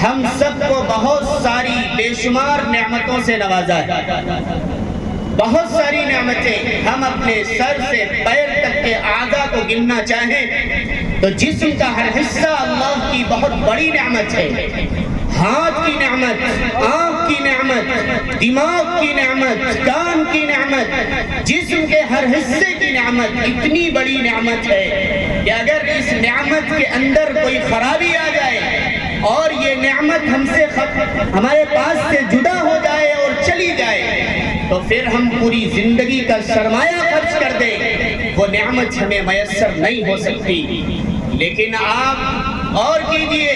ہم سب کو بہت ساری بے شمار نعمتوں سے نوازا ہے، بہت ساری نعمتیں. ہم اپنے سر سے پیر تک کے اعضاء کو گننا چاہیں تو جسم کا ہر حصہ اللہ کی بہت بڑی نعمت ہے. ہاتھ کی نعمت، آنکھ کی نعمت، دماغ کی نعمت، کان کی نعمت، جسم کے ہر حصے کی نعمت اتنی بڑی نعمت ہے کہ اگر اس نعمت کے اندر کوئی خرابی آ جائے اور یہ نعمت ہمارے پاس سے جدا ہو جائے اور چلی جائے تو پھر ہم پوری زندگی کا سرمایہ خرچ کر دیں، وہ نعمت ہمیں میسر نہیں ہو سکتی. لیکن آپ اور کیجئے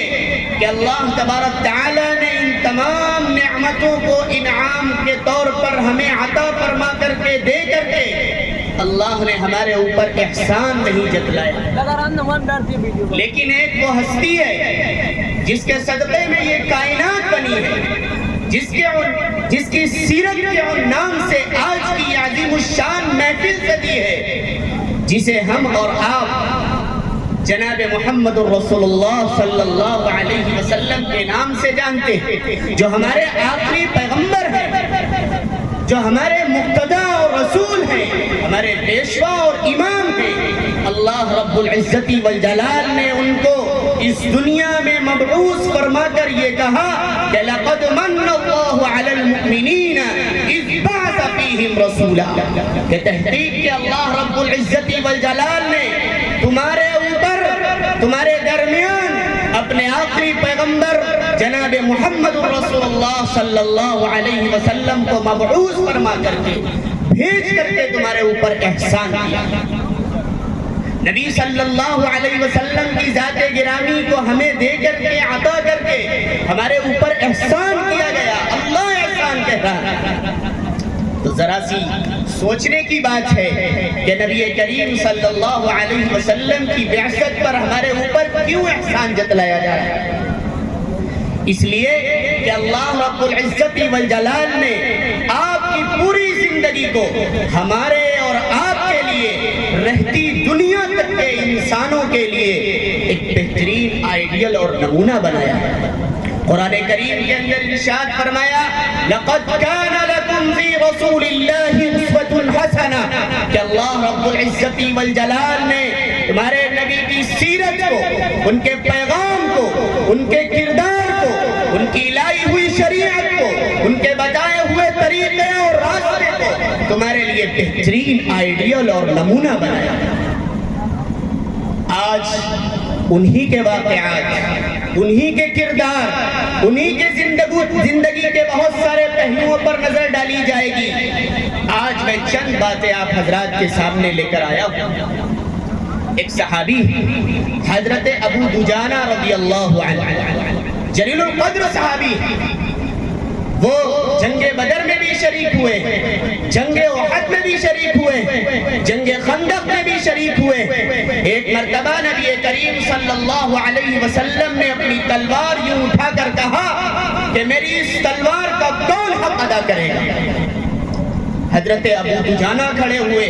کہ اللہ تبارک تعالیٰ نے ان تمام نعمتوں کو انعام کے طور پر ہمیں عطا فرما کر کے دے کر کے اللہ نے ہمارے اوپر احسان نہیں جتلایا. لیکن ایک وہ ہستی ہے جس کے صدقے میں یہ کائنات بنی ہے، جس کی سیرت کے نام سے آج کی عظیم الشان محفل سجی ہے، جسے ہم اور آپ جناب محمد رسول اللہ صلی اللہ علیہ وسلم کے نام سے جانتے ہیں، جو ہمارے آخری پیغمبر ہیں، جو ہمارے مقتدی اور رسول ہیں، ہمارے پیشوا اور امام ہیں. اللہ رب العزت والجلال نے ان کو اس دنیا میں مبعوث فرما کر یہ کہا کہ لَقَدْ مَنَّ اللَّهُ عَلَى الْمُؤْمِنِينَ إِذْ بَعَثَ فِيهِمْ رَسُولًا، کہ تحقیق کہ اللہ رب العزت والجلال نے تمہارے اوپر، تمہارے درمیان اپنے آخری پیغمبر جناب محمد رسول اللہ صلی اللہ علیہ وسلم کو مبعوث فرما کر کے بھیج کر کے تمہارے اوپر احسان کیا. نبی صلی اللہ علیہ وسلم کی ذات گرامی کو ہمیں دے کر کے عطا کر کے ہمارے اوپر احسان کیا گیا. اللہ احسان کہہ رہا ہے. تو ذرا سی سوچنے کی بات ہے کہ نبی کریم صلی اللہ علیہ وسلم کی بعثت پر ہمارے اوپر کیوں احسان جتلایا جا رہا ہے؟ اس لیے کہ اللہ رب العزت والجلال نے آپ کی پوری زندگی کو ہمارے اور آپ کے لیے، رہتی دنیا تک کے انسانوں کے لیے ایک بہترین آئیڈیل اور نمونہ بنایا ہے. قرآن کریم کے اندر ارشاد فرمایا لَقَدْ كَانَ لَكُمْ فِي رَسُولِ اللَّهِ أُسْوَةٌ حَسَنَةٌ، کہ اللہ رب العزت والجلال نے تمہارے نبی کی سیرت کو، ان کے پیغام کو، ان کے کردار کو، ان کی لائی ہوئی شریعت کو، ان کے بتائے ہوئے طریقے اور راستے کو تمہارے لیے بہترین آئیڈیل اور نمونہ بنایا. آج انہی کے واقعات، انہی کے کردار، انہی کے زندگی کے بہت سارے پہلوؤں پر نظر ڈالی جائے گی. آج میں چند باتیں آپ حضرات کے سامنے لے کر آیا ہوں. ایک صحابی حضرت ابو دجانہ رضی اللہ عنہ، جلیل القدر صحابی، وہ جنگ بدر میں بھی شریک ہوئے، جنگ احد میں بھی شریک ہوئے، جنگ خندق میں بھی شریک ہوئے. ایک مرتبہ نبی کریم صلی اللہ علیہ وسلم نے اپنی تلوار یوں اٹھا کر کہا کہ میری اس تلوار کا کون حق ادا کرے گا؟ حضرت ابو دجانہ کھڑے ہوئے،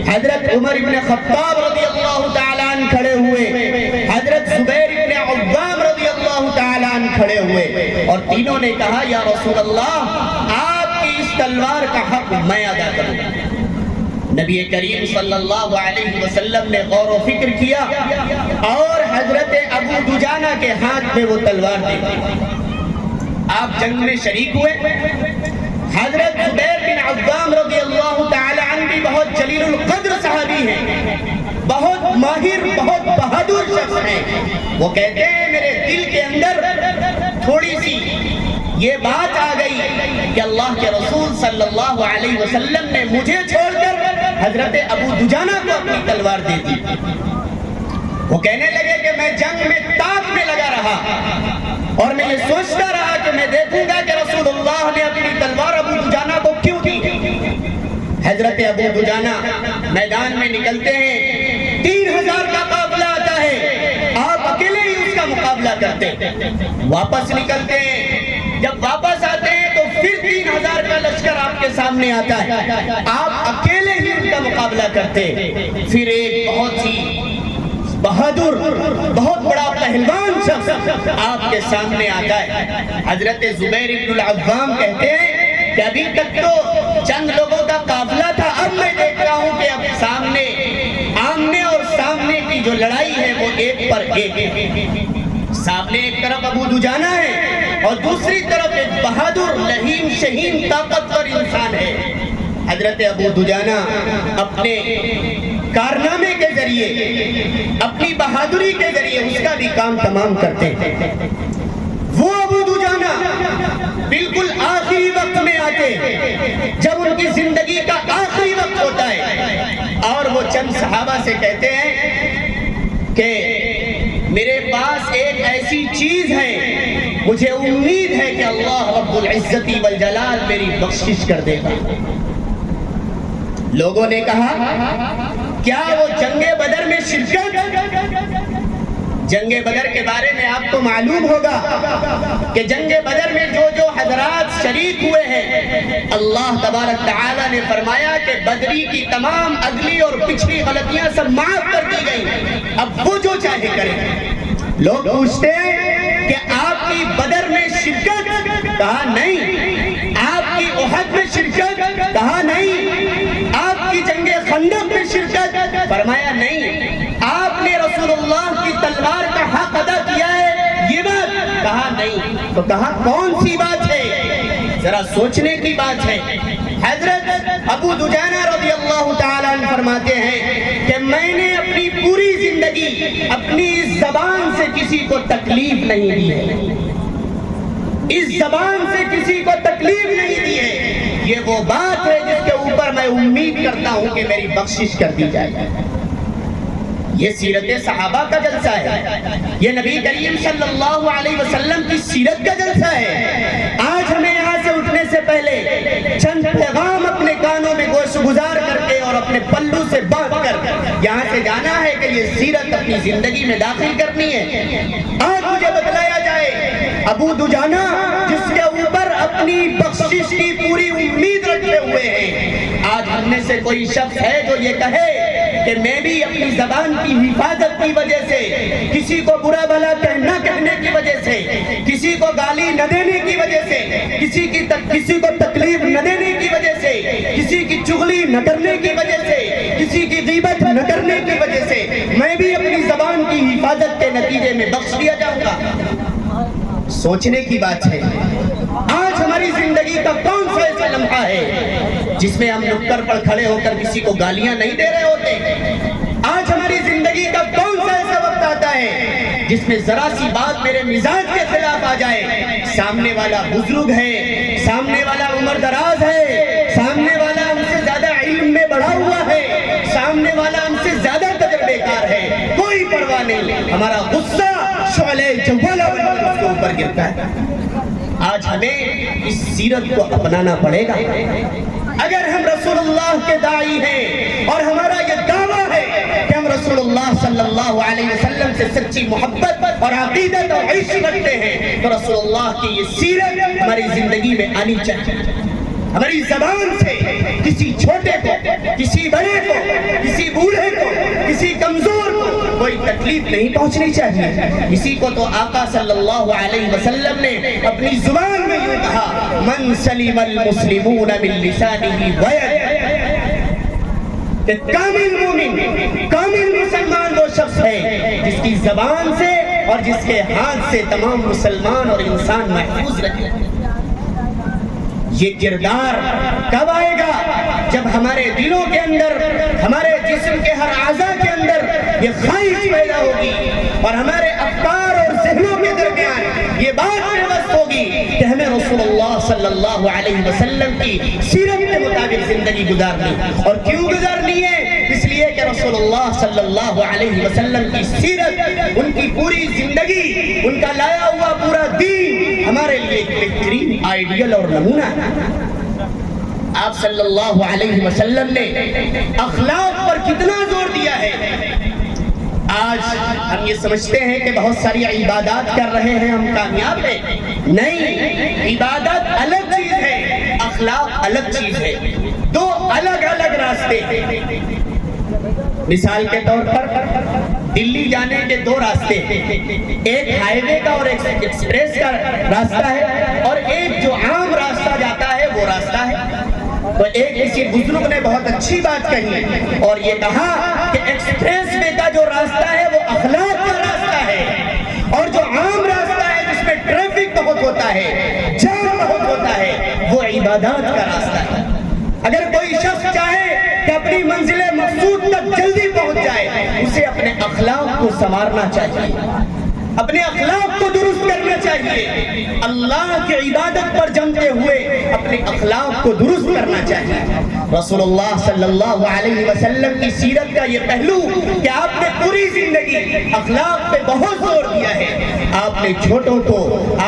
حضرت عمر ابن خطاب رضی اللہ تعالیٰ عنہ کھڑے ہوئے، حضرت زبیر ابن عوام رضی اللہ تعالیٰ عنہ کھڑے ہوئے، اور تینوں نے کہا یا رسول اللہ آپ کی اس تلوار کا حق میں ادا کروں. نبی کریم صلی اللہ علیہ وسلم نے غور و فکر کیا اور حضرت ابو دجانہ کے ہاتھ میں وہ تلوار دی. آپ جنگ میں شریک ہوئے. حضرت زبیر بن عوام رضی اللہ تعالی عنہ بھی بہت جلیل القدر صحابی ہیں، بہت ماہر، بہت بہادر شخص ہیں. وہ کہتے ہیں میرے دل کے اندر تھوڑی سی یہ بات آ گئی کہ اللہ کے رسول صلی اللہ علیہ وسلم نے مجھے چھوڑ کر حضرت ابو دجانہ کو اپنی تلوار دے دی. وہ کہنے لگے کہ میں جنگ میں تاک میں لگا رہا اور میں یہ سوچتا رہا کہ میں دیکھوں گا کہ رسول اللہ نے اپنی تلوار ابو دجانہ کو کیوں دی. حضرت ابو دجانہ میدان میں نکلتے ہیں، 3000 کا قافلہ آتا ہے، آپ اکیلے ہی اس کا مقابلہ کرتے. واپس نکلتے ہیں، جب واپس آتے ہیں تو پھر 3000 کا لشکر آپ کے سامنے آتا ہے، آپ اکیلے ہی ان کا مقابلہ کرتے. پھر ایک بہت ہی بہادر، بہت بڑا پہلوان کون شخص آپ کے سامنے آتا ہے؟ حضرت زبیر بن العوام کہتے ہیں کہ ابھی تک تو چند لوگوں کا قافلہ تھا، اب میں دیکھ رہا ہوں کہ اب سامنے آمنے اور سامنے کی جو لڑائی ہے وہ ایک پر ایک ہے۔ سامنے ایک طرف ابو دجانہ ہے اور دوسری طرف ایک بہادر لہیم شہین طاقتور انسان ہے۔ حضرت ابو دجانہ اپنے کارنامے کے ذریعے، اپنی بہادری کے ذریعے اس کا بھی کام تمام کرتے ہیں۔ وہ ابو دجانہ بالکل آخری وقت میں آتے، جب ان کی زندگی کا آخری وقت ہوتا ہے، اور وہ چند صحابہ سے کہتے ہیں کہ میرے پاس ایک ایسی چیز ہے، مجھے امید ہے کہ اللہ رب العزت والجلال میری بخشش کر دے گا۔ لوگوں نے کہا کیا وہ جنگ بدر میں شرکت؟ جنگ بدر کے بارے میں آپ کو معلوم ہوگا کہ جنگ بدر میں جو حضرات شریک ہوئے ہیں، اللہ تبارک تعالیٰ نے فرمایا کہ بدری کی تمام اگلی اور پچھلی غلطیاں سب معاف کر دی گئیں، اب وہ جو چاہے کریں۔ لوگ پوچھتے ہیں کہ آپ کی بدر میں شرکت؟ کہا نہیں۔ آپ کی احد میں شرکت؟ کہا نہیں۔ آپ کی جنگ خندق میں شرکت؟ فرمایا نہیں۔ آپ نے رسول اللہ کی تلوار کا حق ادا کیا ہے، یہ بات؟ کہا نہیں۔ تو کہا کون سی بات ہے؟ ذرا سوچنے کی بات ہے۔ حضرت ابو دجانہ رضی اللہ تعالیٰ عنہ فرماتے ہیں کہ میں نے اپنی پوری زندگی اپنی اس زبان سے کسی کو تکلیف نہیں دی ہے، اس زبان سے کسی کو تکلیف نہیں دی ہے، یہ وہ بات ہے جس کے اوپر میں امید کرتا ہوں کہ میری بخشش کر دی جائے۔ یہ سیرت صحابہ کا جلسہ ہے، یہ نبی کریم صلی اللہ علیہ وسلم کی سیرت کا جلسہ ہے۔ آج ہمیں یہاں سے اٹھنے سے پہلے چند پیغام اپنے کانوں میں گوش گزار کر کے اور اپنے پلو سے باندھ کر یہاں سے جانا ہے کہ یہ سیرت اپنی زندگی میں داخل کرنی ہے۔ آج مجھے بتلایا جائے ابو دجانہ جس کے اوپر اپنی بخشش کی پوری امید رکھے ہوئے ہیں، آج ہم میں سے کوئی شخص ہے جو یہ کہے کہ میں بھی اپنی زبان کی حفاظت کی وجہ سے، کسی کو برا بھلا نہ کہنے کی وجہ سے، کسی کو گالی نہ دینے کی وجہ سے، کسی کو تکلیف نہ دینے کی وجہ سے، کسی کی چغلی نہ کرنے کی وجہ سے، کسی کی غیبت نہ کرنے کی وجہ سے میں بھی اپنی زبان کی حفاظت کے نتیجے میں بخش دیا جاؤں گا۔ سوچنے کی بات ہے۔ آج ہماری زندگی کا کون سا ایسا لمحہ ہے جس میں ہم نکر پر کھڑے ہو کر کسی کو گالیاں نہیں دے رہے ہوتے؟ آج ہماری زندگی کا کون سا ایسا وقت آتا ہے جس میں ذرا سی بات میرے مزاج کے خلاف آ جائے، سامنے والا بزرگ ہے، سامنے والا عمر دراز ہے، سامنے والا ہم سے زیادہ علم میں بڑھا ہوا ہے، سامنے والا ہم سے زیادہ تجربے کار ہے، کوئی پرواہ نہیں، ہمارا غصہ شعلے جوالہ بن کر اس کے اوپر گرتا ہے۔ آج ہمیں اس سیرت کو اپنانا پڑے گا۔ اگر ہم رسول اللہ کے داعی ہیں اور ہمارا یہ دعویٰ ہے کہ ہم رسول اللہ صلی اللہ علیہ وسلم سے سچی محبت اور عقیدت اور عشق رکھتے ہیں، تو رسول اللہ کی یہ سیرت ہماری زندگی میں آنی چاہیے۔ ہماری زبان سے کسی چھوٹے کو، کسی بڑے کو، کسی بوڑھے کو، کسی کمزور کو کوئی تکلیف نہیں پہنچنی چاہیے۔ اسی کو تو آقا صلی اللہ علیہ وسلم نے اپنی زبان میں یوں کہا، من سلم المسلمون من لسانہ ویدہ، کہ کامل مومن، کامل مسلمان وہ شخص ہے جس کی زبان سے اور جس کے ہاتھ سے تمام مسلمان اور انسان محفوظ رہے۔ یہ کردار کب آئے گا؟ جب ہمارے دلوں کے اندر، ہمارے جسم کے ہر اعضاء کے اندر یہ خواہش پیدا ہوگی اور ہمارے افکار اور ذہنوں کے درمیان یہ بات پیوست ہوگی کہ ہمیں رسول اللہ صلی اللہ علیہ وسلم کی سیرت کے مطابق زندگی گزارنی۔ اور کیوں گزارنی ہے؟ اس لیے کہ رسول اللہ صلی اللہ علیہ وسلم کی سیرت، ان کی پوری زندگی، ان کا لایا ہوا پورا دین ہمارے لیے ایک بہترین آئیڈیل اور نمونہ ہے۔ آپ صلی اللہ علیہ وسلم نے اخلاق پر کتنا زور دیا ہے۔ آج ہم یہ سمجھتے ہیں کہ بہت ساری عبادات کر رہے ہیں، ہم کامیاب ہیں۔ نہیں، عبادت الگ چیز ہے، اخلاق الگ چیز ہے، دو الگ الگ راستے ہیں۔ مثال کے طور پر دلی جانے کے دو راستے ہیں، ایک ہائی وے کا اور ایک ایکسپریس کا راستہ ہے، اور ایک جو عام راستہ جاتا ہے وہ راستہ ہے۔ تو ایک کسی بزرگ نے بہت اچھی بات کہی اور یہ کہا کہ ایکسپریس وے کا جو راستہ ہے وہ اخلاق کا راستہ ہے، اور جو عام راستہ ہے جس میں ٹریفک بہت ہوتا ہے، جام بہت ہوتا ہے، وہ عبادات کا راستہ ہے۔ اگر کوئی شخص چاہے کہ اپنی منزل مقصود تک جلدی پہنچ جائے، اسے اپنے اخلاق کو سنوارنا چاہیے، اپنے اخلاق کو درست کرنا چاہیے، اللہ کی عبادت پر جمتے ہوئے اپنے اخلاق کو درست کرنا چاہیے۔ رسول اللہ صلی اللہ علیہ وسلم کی سیرت کا یہ پہلو کہ آپ نے پوری زندگی اخلاق پہ بہت زور دیا ہے۔ آپ نے چھوٹوں کو،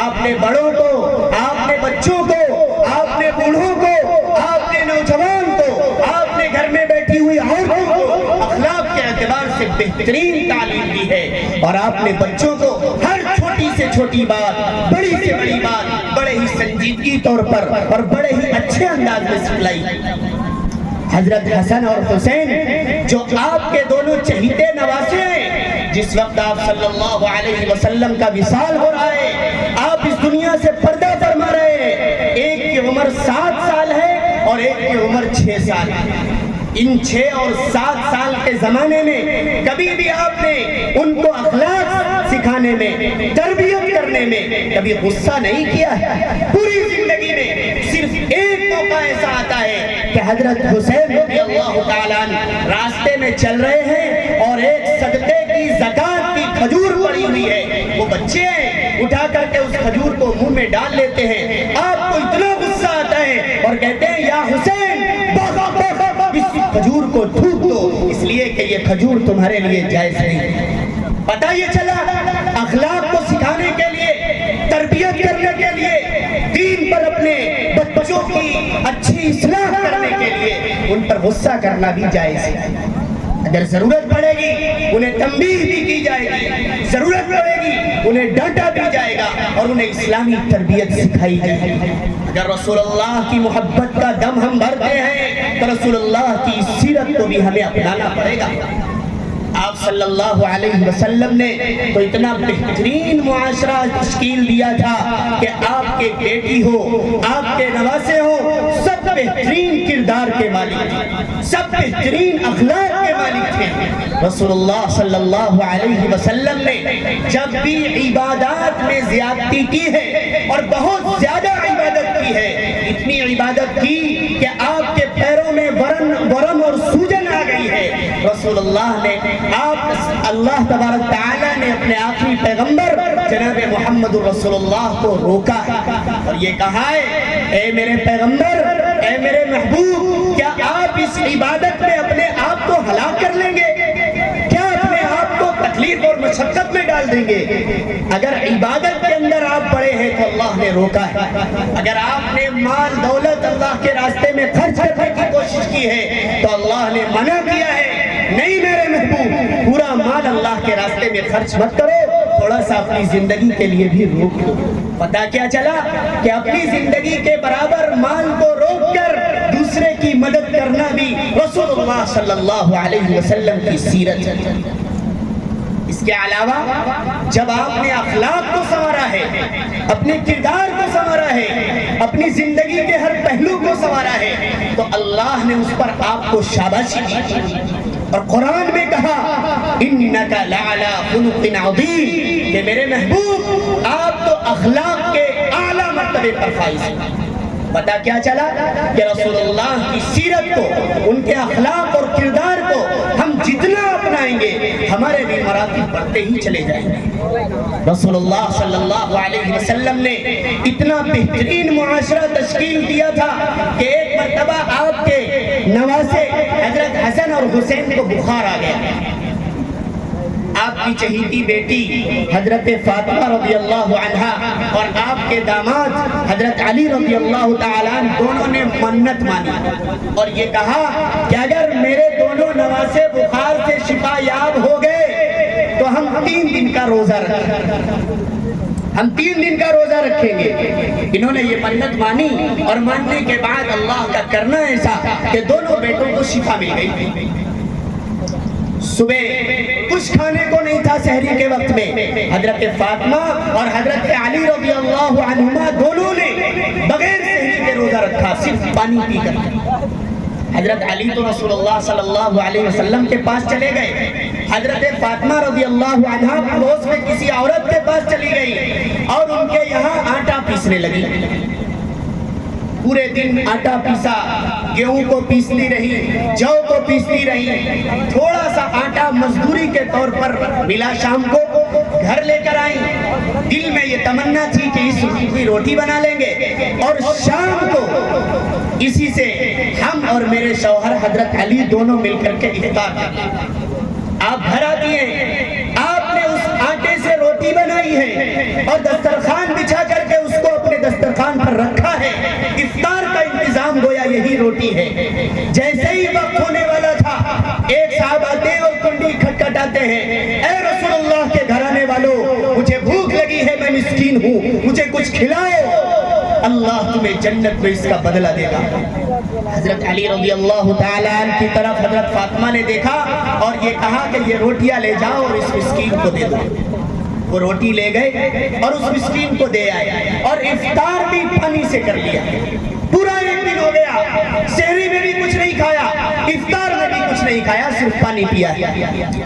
آپ نے بڑوں کو، آپ نے بچوں کو، آپ نے بوڑھوں کو، آپ نے نوجوان کو، آپ نے گھر میں بیٹھی ہوئی عورتوں کو اخلاق کے اعتبار سے بہترین تعلیم دی ہے، اور آپ نے بچوں کو ہر چھوٹی سے چھوٹی بات، بڑی سے بڑی بات بڑے ہی سنجیدگی طور پر اور بڑے ہی اچھے انداز میں سکھلائی۔ حضرت حسن اور حسین جو آپ کے دونوں چہیتے نواسے ہیں، جس وقت آپ صلی اللہ علیہ وسلم کا وصال ہو رہا ہے، آپ اس دنیا سے پردہ فرما رہے ہیں، ایک کی عمر 7 سال ہے اور ایک کی عمر 6 سال ہے۔ ان 6 اور 7 سال کے زمانے میں کبھی بھی آپ نے ان کو اخلاق سکھانے میں، تربیت کرنے میں کبھی غصہ نہیں کیا ہے۔ پوری زندگی میں صرف ایک موقع ایسا آتا ہے کہ حضرت حسین رضی اللہ تعالیٰ عنہ راستے میں چل رہے ہیں اور ایک صدقے کی زکوٰۃ کی کھجور پڑی ہوئی ہے، وہ بچے ہیں، اٹھا کر کے اس کھجور کو منہ میں ڈال لیتے ہیں۔ آپ کو اتنا غصہ آتا ہے اور کہتے ہیں یا حسین اس کھجور کو تھوک دو، اس لیے کہ یہ کھجور تمہارے لیے جائز نہیں۔ پتہ یہ چلا اخلاق کو سکھانے کے لیے، تربیت کرنے کے لیے، دین پر اپنے بچوں کی اچھی اصلاح کرنے کے لیے ان پر غصہ کرنا بھی جائز ہے۔ اگر ضرورت پڑے گی انہیں تنبیہ بھی کی جائے گی، ضرورت پڑے گی انہیں ڈانٹا بھی جائے گا اور انہیں اسلامی تربیت سکھائی جائے گی۔ اگر رسول اللہ کی محبت کا دم ہم بھرتے ہیں تو رسول اللہ کی سیرت کو بھی ہمیں اپنانا پڑے گا۔ آپ صلی اللہ علیہ وسلم نے تو اتنا بہترین معاشرہ تشکیل دیا تھا کہ آپ کے بیٹی ہو، آپ کے نواسے ہو، سب بہترین کردار کے مالک تھے، سب بہترین اخلاق کے مالک تھے۔ رسول اللہ صلی اللہ علیہ وسلم نے جب بھی عبادات میں زیادتی کی ہے اور بہت زیادہ عبادت کی ہے، اتنی عبادت کی کہ آپ کے پیروں میں ورم اور سوجن آ گئی ہے، رسول اللہ نے اللہ تبارک تعالیٰ نے اپنے آخری پیغمبر جناب محمد رسول اللہ کو روکا ہے اور یہ کہا ہے اے میرے پیغمبر، اے میرے محبوب، کیا آپ اس عبادت میں اپنے آپ کو ہلاک کر لیں گے؟ کیا اپنے آپ کو تکلیف اور مشقت میں ڈال دیں گے؟ اگر عبادت کے اندر آپ پڑے ہیں تو اللہ نے روکا ہے، اگر آپ نے مال دولت اللہ کے راستے میں خرچ کرنے کی کوشش کی ہے تو اللہ نے منع کیا ہے، نہیں میرے محبوب، پورا مال اللہ کے راستے میں خرچ مت کرو، تھوڑا سا اپنی زندگی کے لیے بھی روک دو۔ پتہ کیا چلا کہ اپنی زندگی کے برابر مال کو روک کر دوسرے کی مدد کرنا بھی رسول اللہ صلی اللہ علیہ وسلم کی سیرت ہے۔ اس کے علاوہ جب آپ نے اخلاق کو سنوارا ہے، اپنے کردار کو سنوارا ہے، اپنی زندگی کے ہر پہلو کو سنوارا ہے تو اللہ نے اس پر آپ کو شاباشی دی اور قرآن میں کہا انک لعلی خلق عظیم، کہ میرے محبوب آپ تو اخلاق کے اعلیٰ مرتبے پر فائز ہیں۔ پتہ کیا چلا کہ رسول اللہ کی سیرت کو، ان کے اخلاق اور کردار کو ہم جتنا اپنائیں گے ہمارے بھی مراتب بڑھتے ہی چلے جائیں گے۔ رسول اللہ صلی اللہ علیہ وسلم نے اتنا بہترین معاشرہ تشکیل دیا تھا کہ ایک مرتبہ آپ کے نواسے حضرت حسن اور حسین کو بخار آ گیا۔ آپ کی چہیتی بیٹی حضرت فاطمہ رضی اللہ عنہا اور آپ کے داماد حضرت علی رضی اللہ تعالیٰ عنہ دونوں نے منت مانی اور یہ کہا کہ اگر میرے دونوں نواسے بخار سے شفا یاب ہو گئے تو ہم 3 دن کا روزہ رکھیں گے، ہم 3 دن کا روزہ رکھیں گے۔ انہوں نے یہ منت مانی اور ماننے کے بعد اللہ کا کرنا ایسا کہ دونوں بیٹوں کو شفا مل گئی۔ صبح کچھ کھانے کو نہیں تھا سحری کے وقت میں، حضرت فاطمہ اور حضرت علی رضی اللہ عنہما دونوں نے بغیر سحری کے روزہ رکھا، صرف پانی پی کر۔ حضرت علی تو رسول اللہ صلی اللہ علیہ وسلم کے پاس چلے گئے، حضرت فاطمہ رضی اللہ عنہا پڑوس میں کسی عورت کے پاس چلی گئی اور ان کے یہاں آٹا پیسنے لگی۔ پورے دن آٹا پیسا، گیہوں کو پیستی رہی، جو کو پیستی رہی، تھوڑا سا آٹا مزدوری کے طور پر ملا، شام کو گھر لے کر آئیں۔ دل میں یہ تمنا تھی کہ اس کی روٹی بنا لیں گے اور شام کو اسی سے ہم اور میرے شوہر حضرت علی دونوں مل کر کے افطار کریں گے۔ آپ گھر آتی ہیں، آپ نے اس آٹے سے روٹی بنائی ہے اور دسترخوان بچھا کر کے اس کو اپنے دسترخوان پر رکھا ہے۔ افطار کا انتظام گویا یہی روٹی ہے۔ جیسے ہی وقت ہونے والا تھا، ایک صاحب آتے ہیں اور کنڈی کھٹکھٹاتے ہیں، اے رسول اللہ کے گھرانے والوں، مجھے بھوک لگی ہے، میں مسکین ہوں، مجھے کچھ کھلاؤ، اللہ تمہیں جنت میں اس کا بدلہ دے گا۔ حضرت علی رضی اللہ تعالیٰ عنہ کی طرف حضرت فاطمہ نے دیکھا اور یہ کہا کہ یہ روٹیاں لے جاؤ اور اس مسکین کو دے دو۔ وہ روٹی لے گئے اور اس مسکین کو دے آئے اور افطار بھی پانی سے کر لیا۔ پورا ایک دن ہو گیا، سحری میں بھی کچھ نہیں کھایا، افطار میں بھی کچھ نہیں کھایا، صرف پانی پیا۔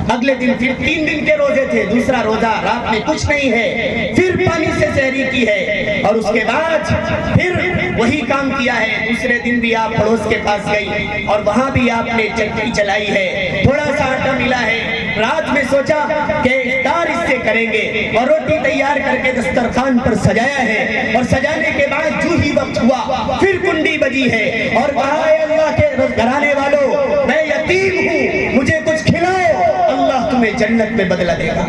اگلے دن پھر 3 دن کے روزے تھے، دوسرا روزہ، رات میں کچھ نہیں ہے، پھر پانی سے سحری کی ہے اور اس کے بعد پھر وہی کام کیا ہے۔ دوسرے دن بھی آپ پڑوس کے پاس گئی اور وہاں بھی آپ نے چکی چلائی ہے، تھوڑا سا آٹا ملا ہے، رات میں سوچا کہ افطار اس سے کریں گے اور روٹی تیار کر کے دسترخوان پر سجایا ہے اور سجانے کے بعد جو ہی وقت ہوا پھر کنڈی بجی ہے اور کہا اے اللہ کے گھرانے والوں، میں یتیم ہوں، مجھے کچھ کھلاؤ، اللہ تمہیں جنت میں بدلہ دے گا۔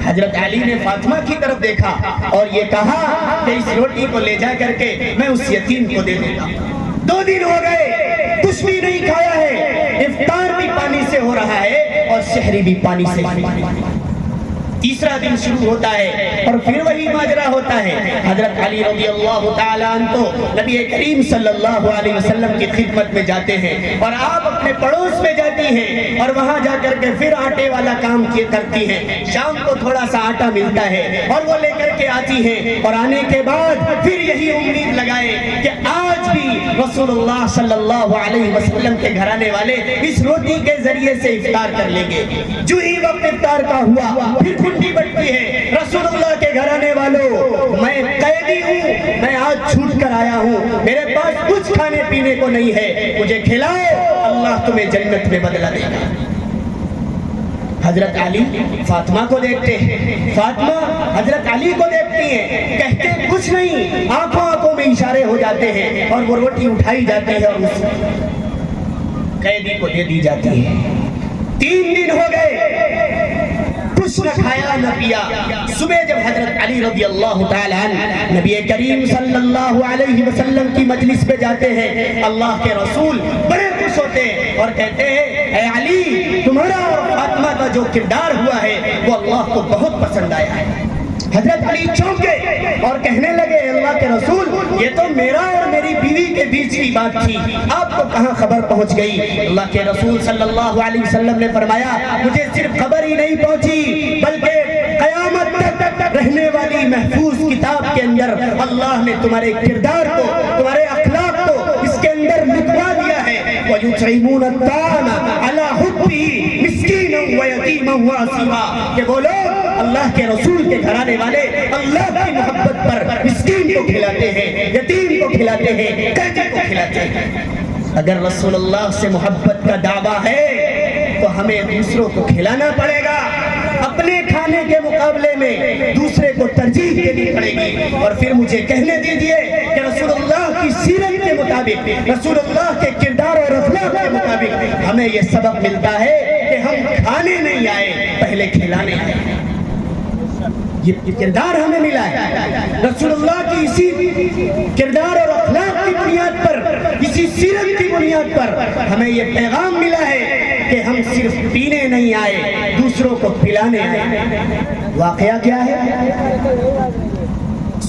حضرت علی نے فاطمہ کی طرف دیکھا اور یہ کہا کہ اس روٹی کو لے جا کر کے میں اس یتیم کو دے دوں گا۔ 2 دن ہو گئے، کچھ بھی نہیں کھایا ہے، افطار بھی پانی سے ہو رہا ہے اور سحری بھی پانی سے۔ تیسرا دن شروع ہوتا ہے اور پھر وہی ماجرا ہوتا ہے۔ حضرت علی رضی اللہ تعالیٰ عنہ تو نبی کریم صلی اللہ علیہ وسلم کی خدمت میں جاتے ہیں اور آپ اپنے پڑوس میں جاتی ہیں اور وہاں جا کر کے پھر آٹے والا کام کرتی ہیں۔ شام کو تھوڑا سا آٹا ملتا ہے اور وہ لے کر کے آتی ہیں اور آنے کے بعد پھر یہی امید لگائے کہ آج بھی رسول اللہ صلی اللہ علیہ وسلم کے گھرانے والے اس روٹی کے ذریعے سے افطار کر لیں گے۔ جو ہی وقت افطار کا ہوا پھر کنڈی بجتی ہے، رسول اللہ کے گھرانے والوں، میں قیدی ہوں، میں آج چھوٹ کر آیا ہوں، میرے پاس کچھ کھانے پینے کو نہیں ہے، مجھے کھلاؤ، اللہ تمہیں جنت میں بدلہ دے گا۔ حضرت علی فاطمہ کو دیکھتے ہیں، فاطمہ حضرت علی کو دیکھتی ہیں، کہتے کچھ نہیں، آنکھوں میں اشارے ہو جاتے ہیں اور وہ روٹی اٹھائی جاتی ہے اور اس قیدی کو دے دی جاتی ہے۔ 3 دن ہو گئے، کچھ نہ کھایا نہ پیا۔ صبح جب حضرت علی رضی اللہ تعالیٰ عنہ نبی کریم صلی اللہ علیہ وسلم کی مجلس پہ جاتے ہیں، اللہ کے رسول بڑے خوش ہوتے ہیں اور کہتے ہیں اے علی، تمہارا اور فاطمہ کا جو کردار ہوا ہے وہ اللہ کو بہت پسند آیا ہے۔ حضرت علی چونکے اور کہنے لگے اللہ کے رسول، یہ تو میرا اور میری بیوی کے بیچ کی بات تھی، آپ کو کہاں خبر پہنچ گئی؟ اللہ کے رسول صلی اللہ علیہ وسلم نے فرمایا مجھے صرف خبر ہی نہیں پہنچی بلکہ قیامت تک رہنے والی محفوظ کتاب کے اندر اللہ نے تمہارے کردار کو، تمہارے اخلاق کو اس کے اندر لکھوا دیا ہے۔ وَيُطْعِمُونَ الطَّعَامَ عَلَى حُبِّهِ مِسْكِينًا وَيَتِيمًا وَأَسِيرًا، کہ وہ لوگ اللہ کے رسول کے گھرانے والے اللہ کی محبت پر مسکین کو کھلاتے ہیں، یتیم کو کھلاتے ہیں، قیدی کو کھلاتے ہیں۔ اگر رسول اللہ سے محبت کا دعویٰ ہے تو ہمیں دوسروں کو کھلانا پڑے گا، اپنے کھانے کے مقابلے میں دوسرے کو ترجیح دینی پڑے گی۔ اور پھر مجھے کہنے دیجئے کہ رسول اللہ کی سیرت کے مطابق، رسول اللہ کے کردار اور اخلاق کے مطابق ہمیں یہ سبق ملتا ہے کہ ہم کھانے نہیں آئے، پہلے کھلانے آئے۔ یہ کردار ہمیں ملا ہے، رسول اللہ کی اسی کردار اور اخلاق کی بنیاد پر، اسی سیرت کی بنیاد پر ہمیں یہ پیغام ملا ہے کہ ہم صرف پینے نہیں آئے، دوسروں کو پلانے آئے۔ واقعہ کیا ہے؟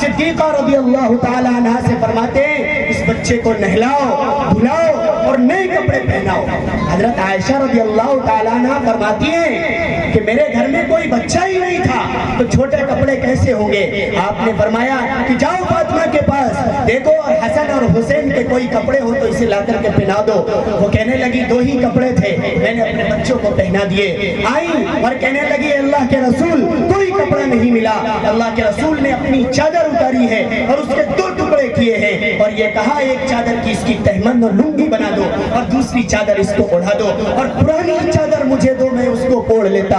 صدیقہ رضی اللہ تعالیٰ عنہ سے فرماتے ہیں اس بچے کو نہلاؤ دھلاؤ اور نئے کپڑے پہناؤ۔ حضرت عائشہ رضی اللہ تعالیٰ عنہ فرماتی ہیں کہ میرے گھر میں کوئی بچہ ہی نہیں تھا تو چھوٹے کپڑے کیسے ہوں گے؟ آپ نے فرمایا کہ جاؤ فاطمہ کے پاس دیکھو اور حسن اور حسین کے کوئی کپڑے ہو تو اسے لا کر کے پہنا دو۔ وہ کہنے لگی دو ہی کپڑے تھے میں نے اپنے بچوں کو پہنا دیے۔ آئی اور کہنے لگی اللہ کے رسول کوئی کپڑا نہیں ملا۔ اللہ کے رسول نے اپنی چادر اتاری ہے اور اس کے دو ٹکڑے کیے ہیں اور یہ کہا ایک چادر کی اس کی تہمند اور لنگی بنا دو اور دوسری چادر اس کو اوڑھا دو اور پرانی چادر مجھے دو میں اس کو اوڑھ لیتا ہوں۔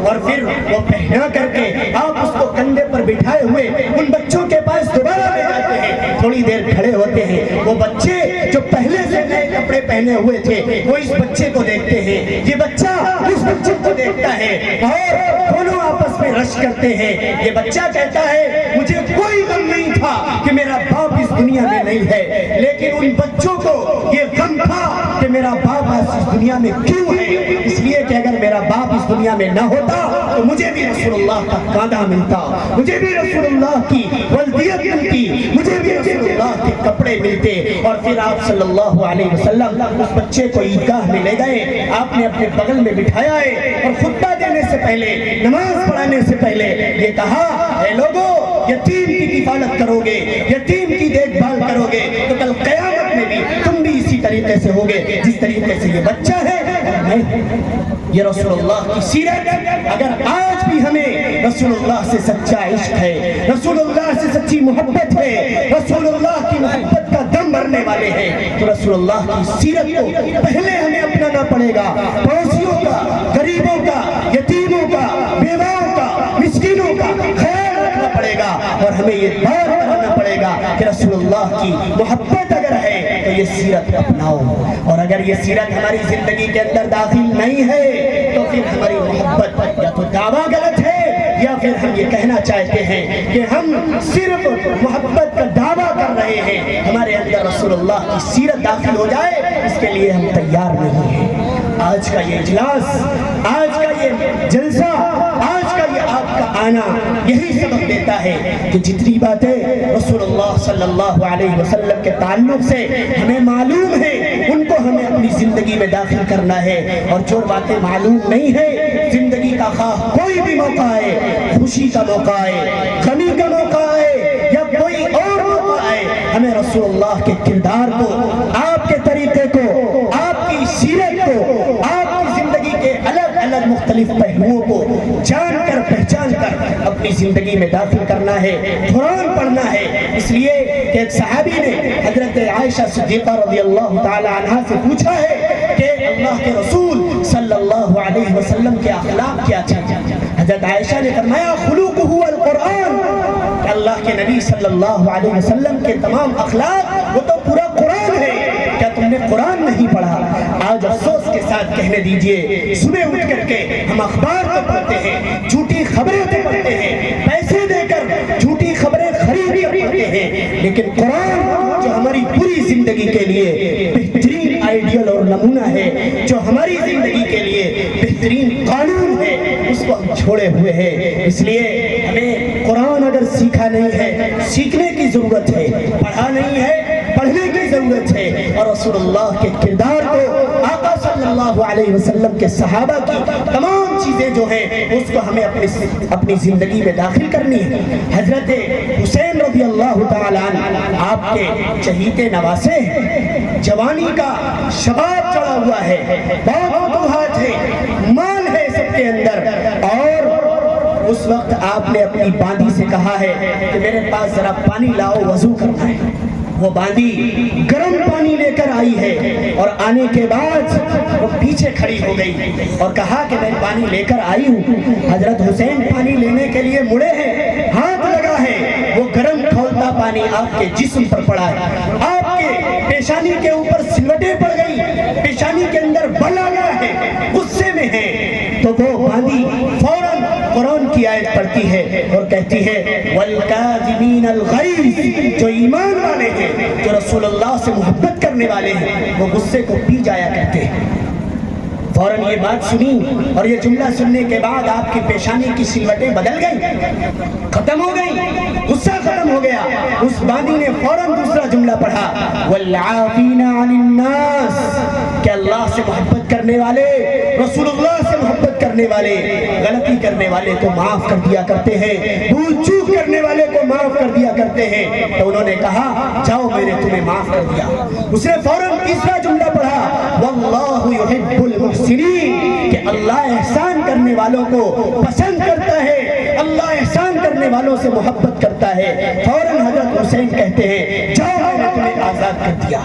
اور پھر وہ پہنا کر کے آپ اس کو کندھے پر بٹھائے ہوئے ان بچوں کے پاس دوبارہ لے جاتے ہیں، تھوڑی دیر کھڑے ہوتے ہیں۔ وہ بچے جو پہلے سے نئے کپڑے پہنے ہوئے تھے وہ اس بچے کو دیکھتے ہیں، یہ بچہ اس بچے کو دیکھتا ہے اور دونوں آپس میں رش کرتے ہیں۔ یہ بچہ کہتا ہے مجھے کوئی غم نہیں تھا کہ میرا باپ اس دنیا میں نہیں ہے، لیکن ان بچوں کو یہ غم تھا کہ میرا باپ آج اس دنیا میں کیوں ہے، اس لیے کہ اگر میرا باپ اس دنیا میں نہ ہوتا تو مجھے بھی رسول اللہ کا کاندھا ملتا، مجھے بھی رسول اللہ کی ولدیت ملتی، مجھے بھی رسول اللہ کے کپڑے ملتے۔ اور پھر آپ صلی اللہ علیہ وسلم اس بچے کو عیدگاہ میں لے گئے، آپ نے اپنے بغل میں بٹھایا ہے اور خطبہ دینے سے پہلے نماز پڑھانے سے پہلے یہ کہا اے لوگوں یتیم کی کفالت کرو گے، یتیم کی دیکھ بھال کرو گے تو کل قیامت میں بھی تم بھی اسی طریقے سے ہوگے جس طریقے سے یہ بچہ ہے اور میں۔ یہ رسول اللہ کی سیرت، اگر آج بھی ہمیں رسول اللہ سے سچا عشق ہے، رسول اللہ سے سچی محبت ہے، رسول اللہ کی محبت کا دم بھرنے والے ہیں تو رسول اللہ کی سیرت کو پہلے ہمیں اپنانا پڑے گا، پڑوسیوں کا، غریبوں کا، یتیموں کا، بیواؤں کا، مسکینوں کا خیال رکھنا پڑے گا اور ہمیں یہ بات کرنا پڑے گا کہ رسول اللہ کی محبت اگر ہے تو یہ سیرت اپناؤ، اور اگر یہ سیرت ہماری زندگی کے اندر داخل نہیں ہے تو پھر ہماری محبت یا تو دعویٰ غلط ہے یا پھر ہم یہ کہنا چاہتے ہیں کہ ہم صرف محبت کا دعویٰ کر رہے ہیں، ہمارے اندر رسول اللہ کی سیرت داخل ہو جائے اس کے لیے ہم تیار نہیں ہیں۔ آج کا یہ اجلاس، آج کا یہ جلسہ، آج کا یہ آپ کا آنا یہی سبق دیتا ہے کہ جتنی باتیں رسول اللہ صلی اللہ علیہ وسلم کے تعلق سے ہمیں معلوم ہیں ان کو ہمیں اپنی زندگی میں داخل کرنا ہے، اور جو باتیں معلوم نہیں ہے زندگی کا خواہ کوئی بھی موقع آئے، خوشی کا موقع آئے، غمی کا موقع آئے یا کوئی اور موقع آئے، ہمیں رسول اللہ کے کردار کو، آپ کے طریقے کو، آپ کی سیرت کو، آپ کی زندگی کے الگ الگ مختلف پہلوؤں کو جان کر پہچان کر اپنی زندگی میں داخل کرنا ہے، قرآن پڑھنا ہے۔ اس لیے کہ ایک صحابی نے حضرت عائشہ صدیقہ رضی اللہ تعالی عنہ سے پوچھا ہے کہ اللہ کے رسول صلی اللہ علیہ وسلم کے اخلاق کیا تھے؟ حضرت عائشہ نے فرمایا خلوقہ القرآن، کہ اللہ کے نبی صلی اللہ علیہ وسلم کے تمام اخلاق وہ تو پورا قرآن ہے، کیا تم نے قرآن نہیں پڑھا؟ آج افسوس کے ساتھ کہنے دیجئے صبح اٹھ کر کے ہم اخبار تو پڑھتے ہیں، جھوٹی خبریں تو پڑھتے ہیں، پیسے دے کر جھوٹی خبریں خرید کر پڑھتے ہیں، لیکن قرآن جو ہماری پوری زندگی کے لیے بہترین آئیڈیل اور نمونہ ہے، جو ہماری زندگی کے لیے بہترین قانون ہے، اس کو ہم چھوڑے ہوئے ہیں۔ اس لیے ہمیں قرآن اگر سیکھا نہیں ہے سیکھنے کی ضرورت ہے، پڑھا نہیں ہے پڑھنے کی ضرورت ہے، اور رسول اللہ کے کردار کو، آقا صلی اللہ علیہ وسلم کے صحابہ کی تمام چیزیں جو ہیں اس کو ہمیں اپنی زندگی میں داخل کرنی ہے۔ حضرت حسین رضی اللہ تعالیٰ عنہ آپ کے چہیتے نواسے ہیں، جوانی کا شباب چڑھا ہوا ہے، بہت فتوحات ہے، مال ہے سب کے اندر، اور اس وقت آپ نے اپنی باندھی سے کہا ہے کہ میرے پاس ذرا پانی لاؤ وضو کرنا ہے۔ وہ باندھی گرم پانی لے کر آئی ہے اور آنے کے بعد وہ پیچھے کھڑی ہو گئی اور کہا کہ میں پانی لے کر آئی ہوں۔ حضرت حسین پانی لینے کے لیے مڑے ہیں، ہاتھ لگا ہے، وہ گرم کھولتا پانی آپ کے جسم پر پڑا ہے، آپ کے پیشانی کے اوپر سلوٹیں پڑ گئی، پیشانی کے اندر بل آ گیا ہے، غصے میں ہے، تو وہ باندھی فوراً قرآن کی آیت پڑھتی ہے اور کہتی ہے وَالْكَاظِمِينَ الْغَيْظَ، جو ایمان والے ہیں، جو رسول اللہ سے محبت کرنے والے ہیں، وہ غصے کو پی جایا کرتے ہیں۔ فوراً یہ بات سنی اور یہ جملہ سننے کے بعد آپ کی پیشانی کی سلوٹیں بدل گئیں، ختم ہو گئیں، غصہ ختم ہو گیا۔ اس باندی نے فوراً دوسرا جملہ پڑھا، والعافین عن الناس، کہ اللہ سے محبت کرنے والے، رسول اللہ سے محبت کرنے والے، غلطی کرنے والے کو معاف کر دیا کرتے ہیں، بھول چوک کرنے والے کو معاف کر دیا کرتے ہیں۔ تو انہوں نے کہا جاؤ میں نے تمہیں معاف کر دیا۔ اس نے فوراً تیسرا جملہ پڑھا، واللہ یحب المحسنین، کہ اللہ احسان کرنے والوں کو پسند کرتا ہے، اللہ احسان کرنے والوں سے محبت کرتا ہے۔ فوراً حضرت حسین کہتے ہیں جاؤ میں نے تمہیں آزاد کر دیا۔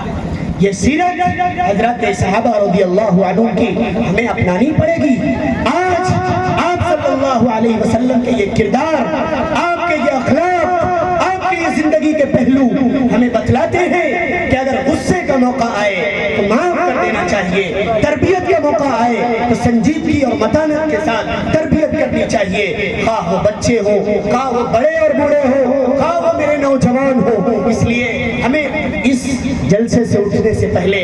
یہ سیرت حضرت صحابہ رضی اللہ عنہ کی ہمیں اپنانی پڑے گی۔ آج آپ صلی اللہ علیہ وسلم کے یہ کردار، آپ کے یہ اخلاق، آپ کے یہ زندگی کے پہلو ہمیں بتلاتے ہیں کہ اگر غصے کا موقع آئے تو معاف کر دینا چاہیے، تربیت کا موقع آئے تو سنجیدگی اور متانت کے ساتھ تربیت کرنی چاہیے، خواہ وہ بچے ہو، خواہ وہ بڑے اور بوڑھے ہو، خواہ وہ میرے نوجوان ہو۔ اس لیے ہمیں اس جلسے سے اٹھنے سے پہلے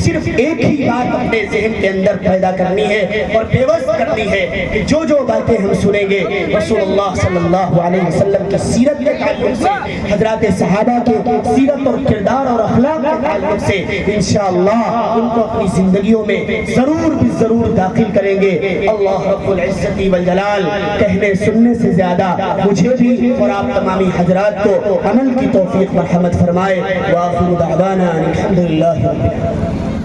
صرف ایک ہی بات اپنے ذہن کے اندر پیدا کرنی ہے اور پیوست کرنی ہے کہ جو جو باتیں ہم سنیں گے رسول اللہ صلی اللہ علیہ وسلم کی سیرت کے تعلق سے، حضرات صحابہ کے سیرت اور کردار اور اخلاق کے تعلق سے انشاءاللہ ان کو اپنی زندگیوں میں ضرور داخل کریں گے۔ اللہ رب العزت والجلال کہنے سننے سے زیادہ مجھے بھی اور آپ تمامی حضرات کو عمل کی توفیق مرحمت فرمائے۔ وآخر دعوانا الحمدللہ رب العالمین۔